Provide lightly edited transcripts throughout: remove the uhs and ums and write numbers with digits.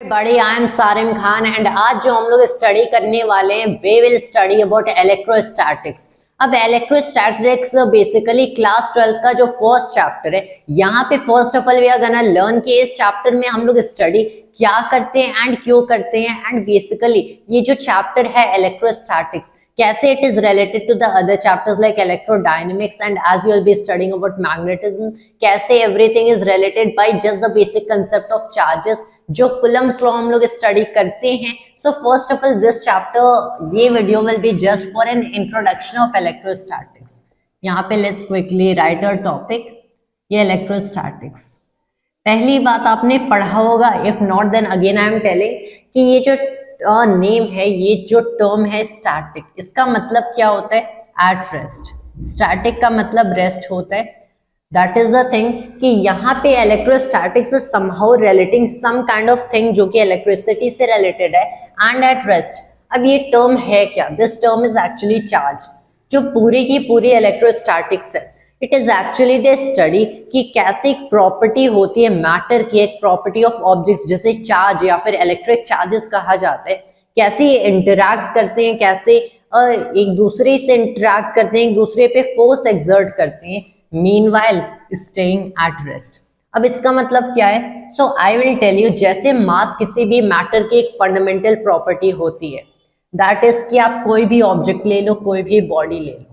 बड़ी I'm Sarim Khan and आज जो हम लोग स्टडी करने वाले हैं we will study about electrostatics. अब इलेक्ट्रोस्टैटिक्स बेसिकली क्लास 12 का जो फर्स्ट चैप्टर है, यहाँ पे first of all we are gonna learn कि इस चैप्टर में हम लोग स्टडी क्या करते हैं एंड क्यों करते हैं, एंड बेसिकली ये जो चैप्टर है इलेक्ट्रोस्टैटिक्स कैसे it is related to the other chapters like electrodynamics, and as you will be studying about magnetism, कैसे everything is related by just the basic concept of charges जो Coulomb's law हम लोग study करते हैं। So first of all this chapter, ये video will be just for an introduction of electrostatics। यहाँ पे let's quickly write our topic, ये electrostatics। पहली बात आपने पढ़ा होगा, if not then again I am telling कि ये जो नेम है, ये जो टर्म है स्टैटिक, इसका मतलब क्या होता है? At rest. स्टैटिक का मतलब रेस्ट होता है। दैट इज द थिंग कि यहाँ पे electrostatics is somehow relating some kind of thing जो कि इलेक्ट्रिसिटी से रिलेटेड है एंड एट रेस्ट। अब ये टर्म है क्या? This term is actually charge. जो पूरी की पूरी इलेक्ट्रोस्टैटिक्स है, it is actually the study कि कैसे एक प्रॉपर्टी होती है मैटर की, एक प्रॉपर्टी ऑफ ऑब्जेक्ट्स जैसे चार्ज या फिर इलेक्ट्रिक चार्जेस कहा जाता है, कैसे ये इंटरैक्ट करते हैं, कैसे एक दूसरे से इंटरैक्ट करते हैं, एक दूसरे पे फोर्स एक्सर्ट करते हैं, मीनवाइल स्टेइंग एट रेस्ट। अब इसका मतलब क्या है? सो आई विल टेल यू, जैसे मास किसी भी मैटर की एक फंडामेंटल प्रॉपर्टी होती है, दैट इज कि आप कोई भी ऑब्जेक्ट ले लो, कोई भी बॉडी ले लो,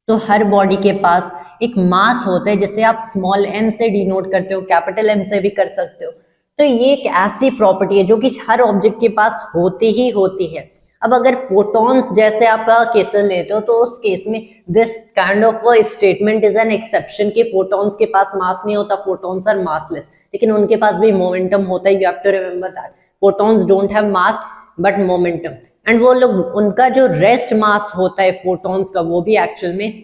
तो हर बॉडी के पास एक मास होता है, जैसे आप स्मॉल m से डिनोट करते हो, कैपिटल M से भी कर सकते हो। तो ये एक ऐसी प्रॉपर्टी है जो कि हर ऑब्जेक्ट के पास होती ही होती है। अब अगर फोटॉन्स जैसे आपका केस लेते हो तो उस केस में this kind of statement is an exception कि फोटॉन्स के पास मास नहीं होता, फोटॉन्स आर मासलेस, लेकिन उनके पास भी मोमेंटम होता है। You have to remember that photons don't have mass but momentum, and वो लोग उनका जो रेस्ट मास होता है फोटॉन्स का, वो भी एक्चुअल में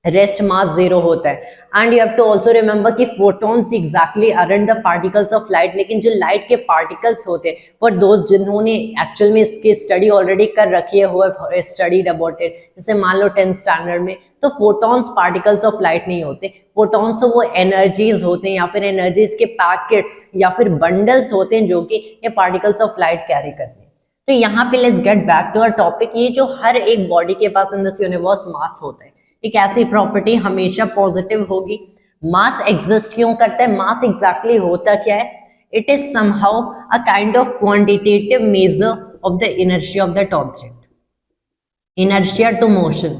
रेस्ट मास 0 होता है। And you have to also remember कि photons exactly around the particles of light, लेकिन जो लाइट के पार्टिकल्स होते हैं फॉर दोस्त जिन्होंने एक्चुअल में इसकी स्टडी ऑलरेडी कर रखी है, हुआ स्टडीड अबाउट इट, जैसे मान लो 10th स्टैंडर्ड में, तो फोटॉन्स पार्टिकल्स ऑफ लाइट नहीं होते। फोटॉन्स तो वो एनर्जीज होते हैं या फिर एनर्जीज के पैकेट्स या फिर बंडल्स होते हैं जो कि ये पार्टिकल्स ऑफ लाइट कैरी करते हैं। तो यहाँ पे let's get back to our topic. ये जो हर एक बॉडी के पास इन दिस यूनिवर्स मास होता है, एक ऐसी प्रॉपर्टी हमेशा पॉजिटिव होगी। मास एग्जिस्ट क्यों करता है? मास एग्जैक्टली होता क्या है? It is somehow a kind of quantitative measure of the inertia of that object. Inertia to motion,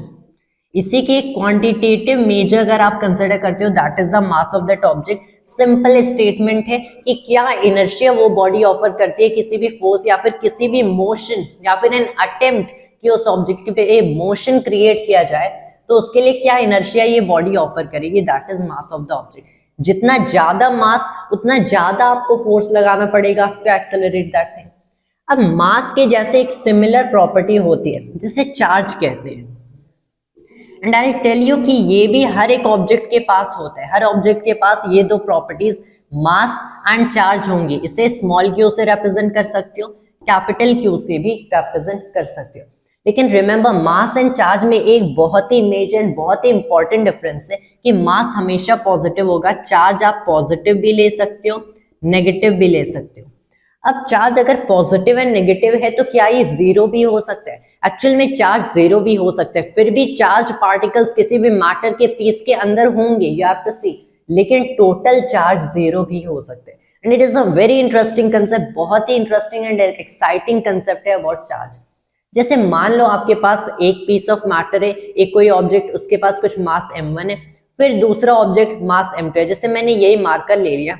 इसी की क्वांटिटेटिव मेजर अगर आप कंसिडर करते हो, that is the mass of that object. Simple statement है कि क्या इनर्शिया वो बॉडी ऑफर करती है किसी भी फोर्स या फिर किसी भी मोशन या फिर एन अटेम्प्ट कि उस ऑब्जेक्ट पे ए मोशन क्रिएट किया जाए, तो उसके लिए क्या इनर्शिया ये बॉडी ऑफर करेगी, that is mass of the object. जितना ज्यादा मास उतना ज्यादा आपको फोर्स लगाना पड़ेगा टू एक्सेलरेट दैट थिंग। अब मास के जैसे एक सिमिलर प्रॉपर्टी होती है जिसे चार्ज कहते हैं, एंड आई टेल यू कि ये भी हर एक ऑब्जेक्ट के पास होता है। हर ऑब्जेक्ट के पास ये दो प्रॉपर्टीज मास एंड चार्ज होंगी। इसे स्मॉल क्यू से रिप्रेजेंट कर सकते हो, कैपिटल क्यू से भी रिप्रेजेंट कर सकते हो। लेकिन रिमेंबर मास एंड चार्ज में एक बहुत ही मेजर एंड बहुत ही इंपॉर्टेंट डिफरेंस है कि मास हमेशा पॉजिटिव होगा, चार्ज आप पॉजिटिव भी ले सकते हो, नेगेटिव भी ले सकते हो। अब चार्ज अगर पॉजिटिव एंड नेगेटिव है तो क्या ये 0 भी हो सकता है? एक्चुअल में चार्ज 0 भी हो सकता है, फिर भी चार्ज पार्टिकल्स किसी भी मैटर के पीस के अंदर होंगे, यू हैव टू सी, लेकिन टोटल चार्ज 0 भी हो सकते हैं। And it is a very interesting concept, बहुत ही इंटरेस्टिंग एंड एक्साइटिंग कंसेप्ट है अबाउट चार्ज। जैसे मान लो आपके पास एक पीस ऑफ मैटर है, एक कोई ऑब्जेक्ट, उसके पास कुछ मास m1 है, फिर दूसरा ऑब्जेक्ट मास m2 है। जैसे मैंने यही मार्कर ले लिया,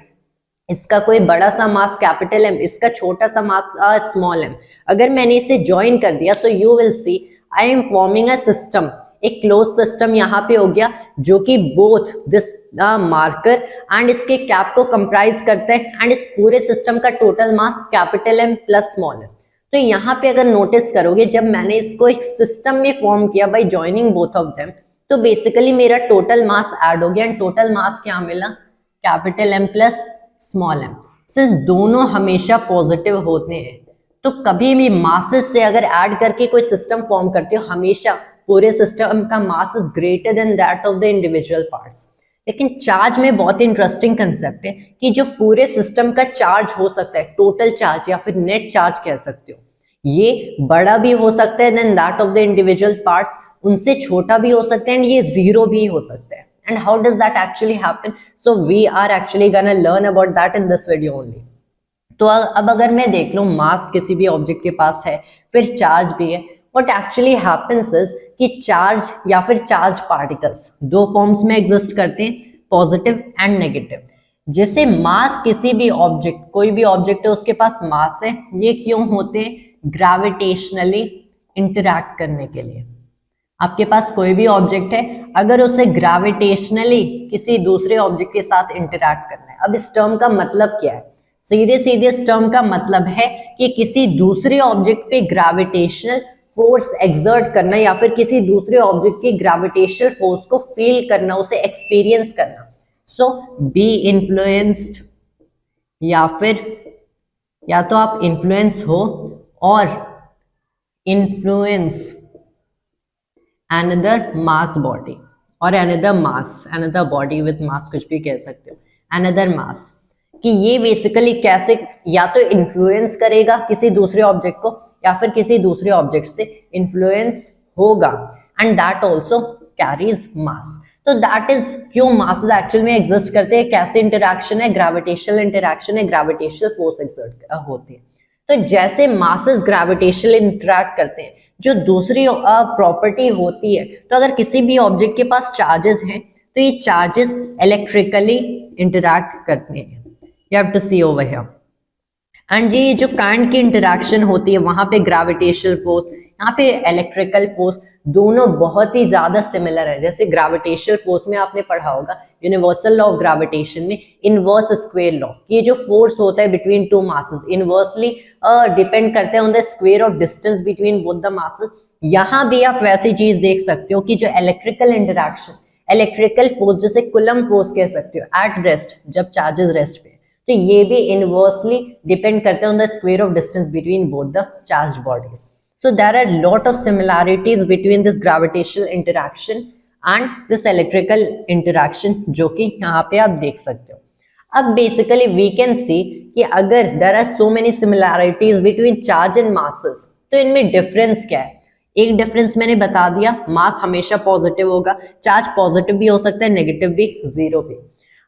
इसका कोई बड़ा सा मास कैपिटल M, इसका छोटा सा मास स्मॉल m। अगर मैंने इसे ज्वाइन कर दिया, so you will see I am forming a system, एक क्लोज सिस्टम यहाँ पे हो गया जो कि बोथ दिस मार्कर एंड इसके कैप को कंप्राइज करता है, एंड इस पूरे सिस्टम का total mass capital M plus small m। तो यहाँ पे अगर नोटिस करोगे, जब मैंने इसको एक सिस्टम में फॉर्म किया bye joining both of them, तो बेसिकली मेरा टोटल मास ऐड हो गया, एंड टोटल मास क्या मिला? Capital M plus small m। Since दोनों हमेशा पॉजिटिव होते हैं, तो कभी भी मासेस से अगर ऐड करके कोई सिस्टम फॉर्म करते हो, हमेशा पूरे सिस्टम का mass is greater than that of the individual parts. लेकिन चार्ज में बहुत इंटरेस्टिंग कंसेप्ट है कि जो पूरे सिस्टम का चार्ज हो सकता है, टोटल चार्ज या फिर नेट चार्ज कह सकते हो, ये बड़ा भी हो सकता है then that of the individual parts, उनसे छोटा भी हो सकता है एंड ये जीरो भी हो सकता है. And how does that actually happen? So we are actually gonna learn about that in this video only. तो अब अगर मैं देख लूं मास किसी भी ऑब्जेक्ट के पास है, फिर चार्ज भी है, what actually happens is कि चार्ज या फिर चार्ज पार्टिकल्स दो फॉर्म्स में एग्जिस्ट करते हैं, पॉजिटिव एंड नेगेटिव. जैसे मास किसी भी ऑब्जेक्ट, कोई भी ऑब्जेक्ट है उसके पास मास है, ये क्यों होते हैं? ग्रेविटेशनली इंटरैक्ट करने के लिए. आपके पास कोई भी ऑब्जेक्ट है, अगर उसे ग्रेविटेशनली किसी दूसरे ऑब्जेक्ट के साथ इंटरैक्ट करना है. अब इस टर्म का मतलब क्या है? सीधे सीधे इस टर्म का मतलब है कि किसी दूसरे ऑब्जेक्ट पे ग्रेविटेशनल फोर्स एक्सर्ट करना या फिर किसी दूसरे ऑब्जेक्ट की ग्रेविटेशनल फोर्स को फील करना, उसे एक्सपीरियंस करना. सो बी इन्फ्लुएंस्ड, या तो आप इन्फ्लुएंस हो और इन्फ्लुएंस another mass body और another body with mass, कुछ भी कह सकते हो, another mass, कि ये बेसिकली कैसे या तो इन्फ्लुएंस करेगा किसी दूसरे ऑब्जेक्ट को या फिर किसी दूसरे ऑब्जेक्ट से इन्फ्लुएंस होगा, एंड दैट आल्सो कैरीज मास. तो दैट इज क्यों मासेस एक्चुअल में एग्जिस्ट करते हैं, कैसे इंटरैक्शन है, ग्रेविटेशनल इंटरैक्शन है, ग्रेविटेशनल फोर्स एक्सर्ट होती है. तो जैसे मासेस ग्रेविटेशनल इंटरैक्ट करते हैं, जो दूसरी प्रॉपर्टी होती है, तो अगर किसी भी ऑब्जेक्ट के पास चार्जेस हैं तो ये चार्जेस इलेक्ट्रिकली इंटरैक्ट करते हैं. You have to see over here. And ये जो काइंड की इंटरैक्शन होती है, वहां पे ग्रेविटेशनल फोर्स, यहाँ पे इलेक्ट्रिकल फोर्स, दोनों बहुत ही ज्यादा सिमिलर है. जैसे ग्रेविटेशनल फोर्स में आपने पढ़ा होगा यूनिवर्सल लॉ ऑफ ग्रेविटेशन में इनवर्स स्क्वायर लॉ, ये जो फोर्स होता है between two masses inversely depend करते हैं on the square of distance between both the masses. यहाँ भी आप वैसी चीज देख सकते हो कि जो इलेक्ट्रिकल इंटरैक्शन, इलेक्ट्रिकल फोर्स, जैसे कुलम फोर्स कह सकते हो एट रेस्ट, जब चार्जेस रेस्ट पे, तो ये भी इनवर्सली डिपेंड करते हैं on the square of distance between both the charged bodies. So there are lot of similarities between this gravitational interaction and this electrical interaction, जो कि यहाँ पे आप देख सकते हो. अब basically we can see कि अगर there are so many similarities between charge and masses, तो इनमें difference क्या है? एक difference मैंने बता दिया, mass हमेशा positive होगा, charge positive भी हो सकता है, negative भी, zero भी.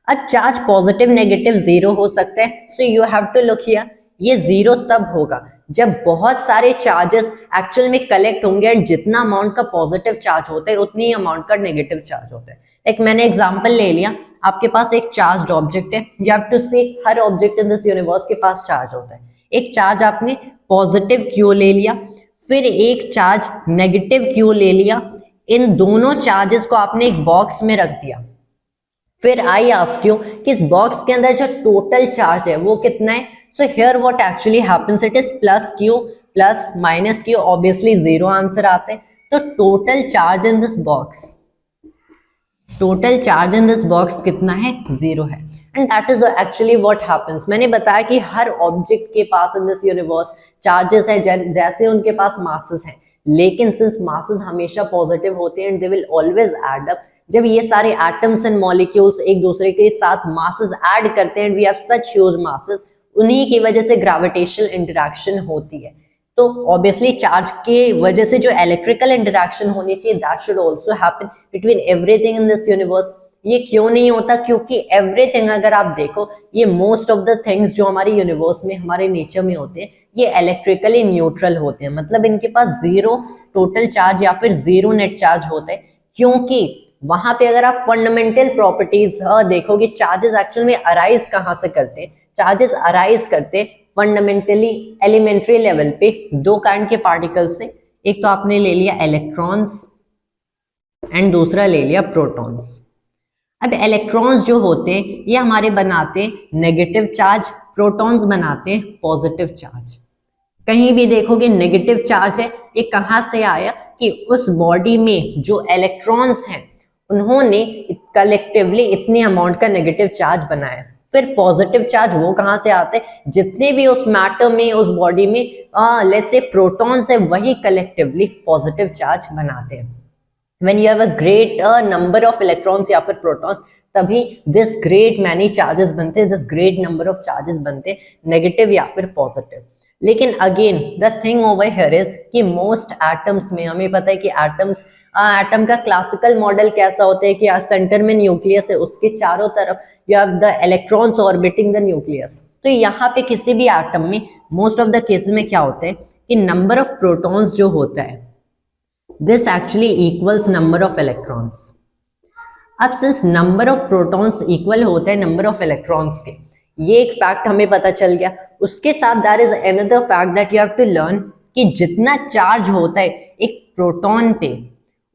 अब charge positive, negative, zero हो सकता है, so you have to look here, ये जीरो तब होगा जब बहुत सारे चार्जेस एक्चुअल में कलेक्ट होंगे एंड जितना अमाउंट का पॉजिटिव चार्ज होता है उतनी ही अमाउंट का नेगेटिव चार्ज होता है. एक मैंने एग्जांपल ले लिया, आपके पास एक चार्ज्ड ऑब्जेक्ट है, यू हैव टू सी हर ऑब्जेक्ट इन दिस यूनिवर्स के पास चार्ज होता है. एक चार्ज आपने पॉजिटिव क्यू ले लिया, फिर एक चार्ज नेगेटिव क्यू ले लिया, इन दोनों चार्जेस को आपने एक बॉक्स में रख दिया. फिर आई आस्क यू कि इस बॉक्स के अंदर जो टोटल चार्ज है वो कितना है. So here what actually happens, it is plus q plus minus q, obviously zero answer आते हैं. तो total charge in this box कितना है? जीरो है. And that is actually what happens. मैंने बताया कि हर ऑब्जेक्ट के पास in this universe चार्जेस है, जैसे उनके पास masses हैं, लेकिन since masses हमेशा पॉजिटिव होते हैं and they will always add up, जब ये सारे atoms and molecules एक दूसरे के साथ masses add करते हैं and we have such huge masses, उन्हीं की वजह से ग्रेविटेशनल इंटरैक्शन होती है. तो ऑब्वियसली चार्ज के वजह से जो इलेक्ट्रिकल इंटरैक्शन होनी चाहिए that should also happen between everything in this universe. ये क्यों नहीं होता? क्योंकि एवरीथिंग, अगर आप देखो, ये मोस्ट ऑफ द थिंग्स जो हमारे यूनिवर्स में, हमारे नेचर में होते हैं, ये इलेक्ट्रिकली न्यूट्रल होते हैं. मतलब इनके पास जीरो टोटल चार्ज या फिर जीरो नेट चार्ज होता है, क्योंकि वहां पे अगर आप फंडामेंटल प्रॉपर्टीज देखोगे, चार्जेस एक्चुअल में अराइज कहां से करते हैं? चार्जेस अराइज करते फंडामेंटली एलिमेंट्री लेवल पे दो काइंड के पार्टिकल्स से. एक तो आपने ले लिया इलेक्ट्रॉन्स एंड दूसरा ले लिया प्रोटॉन्स. अब इलेक्ट्रॉन्स जो होते हैं ये हमारे बनाते हैं नेगेटिव चार्ज, प्रोटॉन्स बनाते हैं पॉजिटिव चार्ज. कहीं भी देखोगे नेगेटिव चार्ज है, ये कहां से आया? कि उस बॉडी में जो इलेक्ट्रॉन्स हैं उन्होंने कलेक्टिवली इतने अमाउंट का नेगेटिव चार्ज बनाया. फिर पॉजिटिव चार्ज वो कहां से आते हैं? जितने भी उस मैटर में, उस बॉडी में लेट्स से प्रोटॉन्स है, वही कलेक्टिवली पॉजिटिव चार्ज बनाते हैं. When you have a great number of electrons या फिर प्रोटॉन्स, तभी दिस ग्रेट मैनी चार्जेस बनते हैं, this great number of charges बनते हैं, नेगेटिव या फिर पॉजिटिव। लेकिन again the thing over here is कि मोस्ट एटम्स में हमें पता है कि एटम का क्लासिकल मॉडल कैसा होता है कि सेंटर में न्यूक्लियस है, उसके चारों तरफ you have the electrons orbiting the nucleus. तो यहाँ पे किसी भी एटम में मोस्ट ऑफ द केसेस में क्या होता है कि नंबर ऑफ प्रोटॉन्स जो होता है this actually equals number of electrons. अब since number of protons equal होता है नंबर ऑफ इलेक्ट्रॉन्स के, ये एक फैक्ट हमें पता चल गया। उसके साथ there is another fact that you have to learn कि जितना चार्ज होता है एक प्रोटॉन पे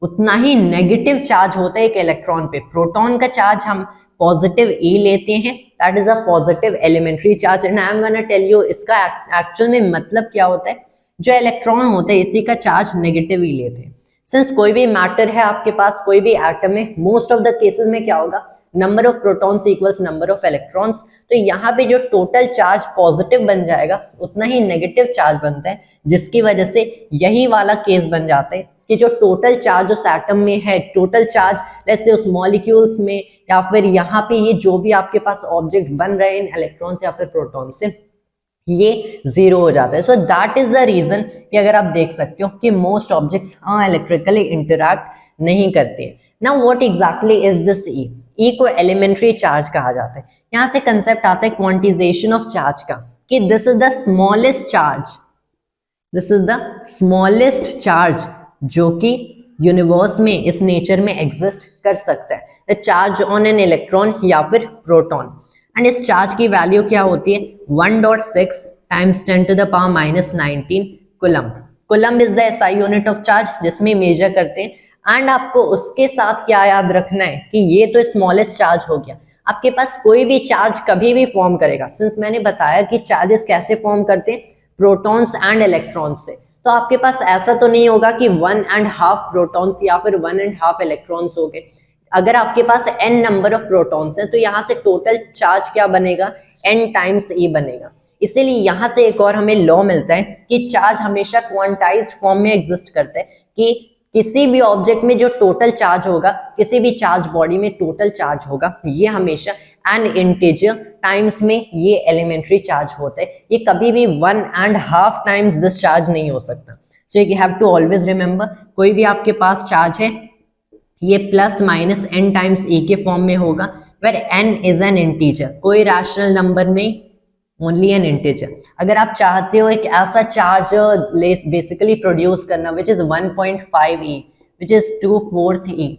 उतना ही नेगेटिव चार्ज होता है एक इलेक्ट्रॉन पे। प्रोटॉन का चार्ज हम पॉजिटिव E लेते हैं, that is a positive elementary charge, and I'm gonna tell you इसका एक्चुअल में मतलब क्या होता है। जो इलेक्ट्रॉन होते हैं इसी का चार्ज नेगेटिव E लेते हैं। सिंस कोई भी मैटर है आपके पास, कोई भी एटम है, मोस्ट ऑफ द केसेस में क्या होगा, number of protons equals number of electrons. तो यहाँ पे जो टोटल चार्ज पॉजिटिव बन जाएगा उतना ही नेगेटिव चार्ज बनता है, जिसकी वजह से यही वाला केस बन जाता है कि जो टोटल चार्ज उस एटम में है, टोटल चार्ज लेट्स से उस मॉलिक्यूल्स में या फिर यहाँ पे ये जो भी आपके पास ऑब्जेक्ट बन रहे हैं इलेक्ट्रॉन्स या फिर प्रोटॉन से, ये जीरो हो जाता है। So that is the reason कि अगर आप देख सकते हो कि मोस्ट ऑब्जेक्ट्स इलेक्ट्रिकली इंटरैक्ट नहीं करते हैं। Now what exactly is this E? E को एलिमेंट्री चार्ज कहा जाता है। यहाँ से कंसेप्ट आता है क्वांटिजेशन ऑफ चार्ज का कि this is the smallest charge, this is the smallest charge जो कि यूनिवर्स में इस नेचर में एग्जिस्ट कर सकता है, the charge on an electron या फिर प्रोटॉन। एंड इस चार्ज की वैल्यू क्या होती है 1.6 times 10 to the power -19 coulomb. Coulomb is the SI unit of charge जिसमें मेजर करते हैं। एंड आपको उसके साथ क्या याद रखना है कि ये तो स्मॉलेस्ट चार्ज हो गया। आपके पास कोई भी चार्ज कभी भी फॉर्म करेगा, सिंस मैंने बताया कि चार्जेस कैसे फॉर्म करते हैं, प्रोटॉन्स एंड इलेक्ट्रॉन्स से, तो आपके पास ऐसा तो नहीं होगा कि 1.5 प्रोटॉन्स या फिर 1.5 इलेक्ट्रॉन्स हो गए। अगर आपके पास n नंबर ऑफ प्रोटॉन्स हैं तो यहाँ से टोटल चार्ज क्या बनेगा, n टाइम्स E बनेगा। इसीलिए यहाँ से एक और हमें लॉ मिलता है कि चार्ज हमेशा क्वांटाइज्ड फॉर्म में एग्जिस्ट करता है, कि किसी भी ऑब्जेक्ट में जो टोटल चार्ज होगा, किसी भी चार्ज बॉडी में टोटल चार्ज होगा, ये हमेशा एन इंटीजर टाइम्स में ये एलिमेंट्री चार्ज होता है। ये कभी भी 1.5 टाइम्स दिस चार्ज नहीं हो सकता। So you have to always remember, कोई भी आपके पास चार्ज है ये plus minus n times E के फॉर्म में होगा, where n is an integer, कोई रैशनल नंबर नहीं, ओनली एन इंटीजर। अगर आप चाहते हो एक ऐसा चार्ज बेसिकली प्रोड्यूस करना which is 1.5 E, which is 2/4 E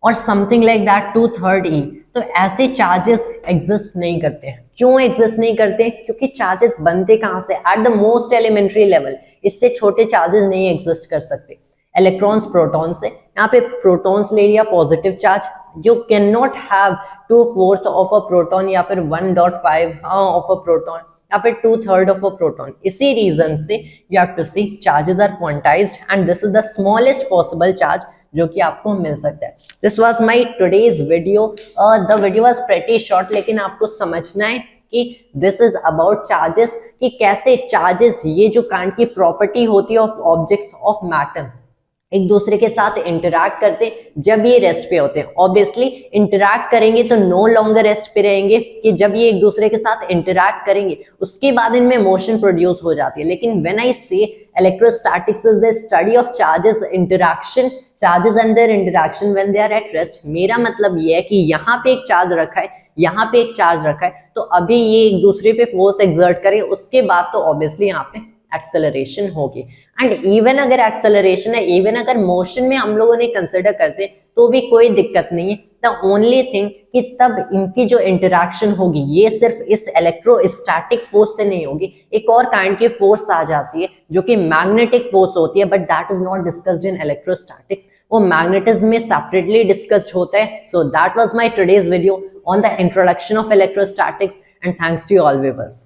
और समथिंग लाइक दैट 2/3 E, तो ऐसे चार्जेस एग्जिस्ट नहीं करते हैं। क्यों एग्जिस्ट नहीं करते? क्योंकि चार्जेस बनते कहाँ से, at the most elementary level. इससे छोटे चार्जेस नहीं एग्जिस्ट कर सकते। इलेक्ट्रॉन्स प्रोटॉन से, यहाँ पे प्रोटॉन्स ले लिया positive charge, you can not have 2/4 of a proton या फिर 1.5 ऑफ अ प्रोटॉन या फिर 2/3 ऑफ अ प्रोटॉन। इसी रीजन से you have to see charges are quantised and this is the smallest possible charge जो कि आपको मिल सकता है। This was my today's video. The video was pretty short, लेकिन आपको समझना है कि दिस इज अबाउट चार्जेस, कि कैसे चार्जेस, ये जो काइंड की प्रॉपर्टी होती है ऑफ ऑब्जेक्ट्स ऑफ मैटर, एक दूसरे के साथ इंटरैक्ट करते जब ये रेस्ट पे होते हैं। ऑब्वियसली इंटरैक्ट करेंगे तो नो लॉन्गर रेस्ट पे रहेंगे, कि जब ये एक दूसरे के साथ इंटरैक्ट करेंगे उसके बाद इनमें मोशन प्रोड्यूस हो जाती है। लेकिन when I say electrostatics is the study of charges interaction, charges and their interaction when they are at rest. मेरा मतलब ये है कि यहाँ पे एक चार्ज रखा है, यहाँ पे एक चार्ज रखा है, तो अभी ये एक दूसरे पे फोर्स एक्सर्ट करें, उसके बाद तो ऑब्वियसली यहाँ पे एक्सेलरेशन होगी। एंड इवन अगर एक्सेलरेशन है, इवन अगर मोशन में हम लोगों ने कंसिडर करते तो भी कोई दिक्कत नहीं है। द ओनली थिंग कि तब इनकी जो इंटरैक्शन होगी ये सिर्फ इस इलेक्ट्रोस्टैटिक फोर्स से नहीं होगी, एक और काइंड की फोर्स आ जाती है जो कि मैग्नेटिक फोर्स होती है, but that is not discussed in electrostatics. वो मैग्नेटिज्म में सेपरेटली डिस्कस्ड होता है। So that was my today's video on the introduction of electrostatics and thanks to all viewers.